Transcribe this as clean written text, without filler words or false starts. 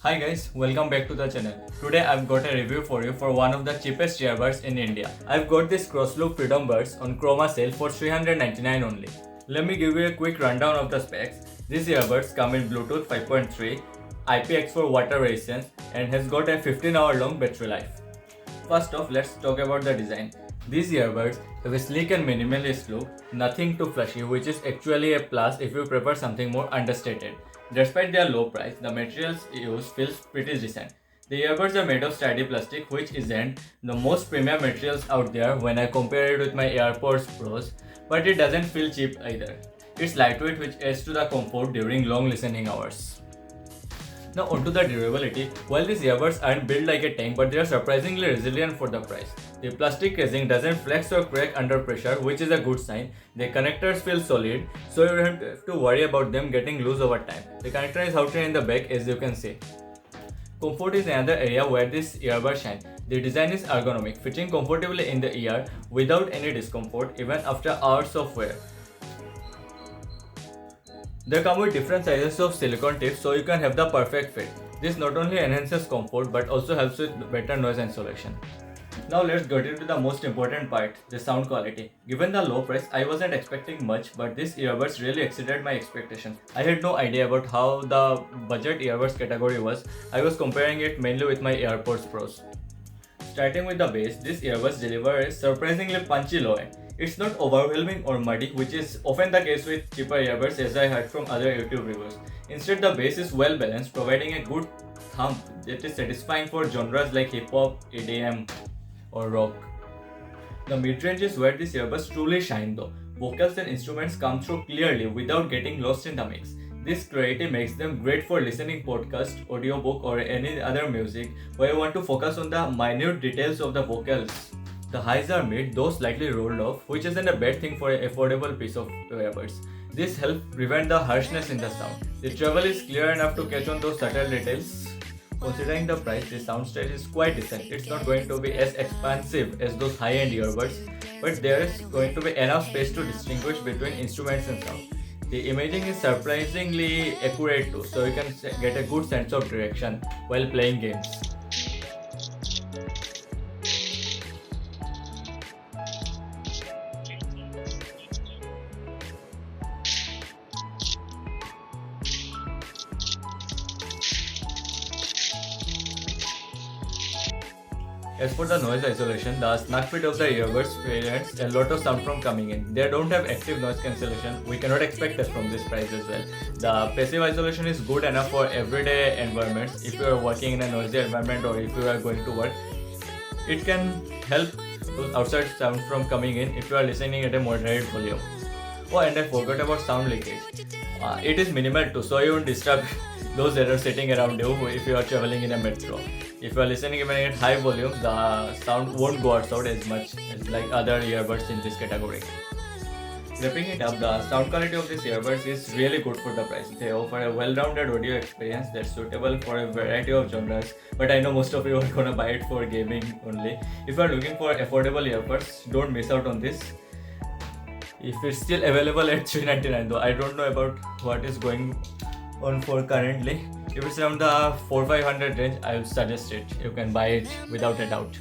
Hi guys, welcome back to the channel. Today I've got a review for you for one of the cheapest earbuds in India. I've got this cross-loop Freedom Buds on Chroma sale for 399 only. Let me give you a quick rundown of the specs. These earbuds come in Bluetooth 5.3, IPX4 water resistance and has got a 15-hour long battery life. First off, let's talk about the design. These earbuds have a sleek and minimalist look, nothing too flashy, which is actually a plus if you prefer something more understated. Despite their low price, the materials used feels pretty decent. The earbuds are made of sturdy plastic, which isn't the most premium materials out there when I compare it with my AirPods Pros, but it doesn't feel cheap either. It's lightweight, which adds to the comfort during long listening hours. Now onto the durability. While these earbuds aren't built like a tank, but they are surprisingly resilient for the price. The plastic casing doesn't flex or crack under pressure, which is a good sign. The connectors feel solid, so you don't have to worry about them getting loose over time. The connector is out here in the back, as you can see. Comfort is another area where this earbud shine. The design is ergonomic, fitting comfortably in the ear without any discomfort even after hours of wear. They come with different sizes of silicone tips so you can have the perfect fit. This not only enhances comfort but also helps with better noise insulation. Now let's get into the most important part, the sound quality. Given the low price, I wasn't expecting much, but these earbuds really exceeded my expectations. I had no idea about how the budget earbuds category was. I was comparing it mainly with my AirPods Pros. Starting with the bass, these earbuds deliver a surprisingly punchy low end. It's not overwhelming or muddy, which is often the case with cheaper earbuds as I heard from other YouTube reviewers. Instead, the bass is well balanced, providing a good thump that is satisfying for genres like hip hop, EDM, or rock. The mid-range is where these earbuds truly shine though. Vocals and instruments come through clearly without getting lost in the mix. This clarity makes them great for listening podcast, audiobook or any other music where you want to focus on the minute details of the vocals. The highs are mid, though slightly rolled off, which isn't a bad thing for an affordable piece of earbuds. This helps prevent the harshness in the sound. The treble is clear enough to catch on those subtle details. Considering the price, the sound stage is quite decent. It's not going to be as expansive as those high-end earbuds, but there is going to be enough space to distinguish between instruments and sound. The imaging is surprisingly accurate too, so you can get a good sense of direction while playing games. As for the noise isolation, the snug fit of the earbuds prevents a lot of sound from coming in. They don't have active noise cancellation. We cannot expect that from this price as well. The passive isolation is good enough for everyday environments. If you are working in a noisy environment or if you are going to work, it can help those outside sound from coming in if you are listening at a moderate volume. Oh, and I forgot about sound leakage. It is minimal too, so you won't disturb those that are sitting around you if you are traveling in a metro. If you are listening even at high volumes, the sound won't go outside as much as like other earbuds in this category. Wrapping it up, the sound quality of these earbuds is really good for the price. They offer a well-rounded audio experience that's suitable for a variety of genres, but I know most of you are gonna buy it for gaming only. If you are looking for affordable earbuds, don't miss out on this. If it's still available at 399 though, I don't know about what is going on for currently. If it's around the 400-500 range, I would suggest it. You can buy it without a doubt.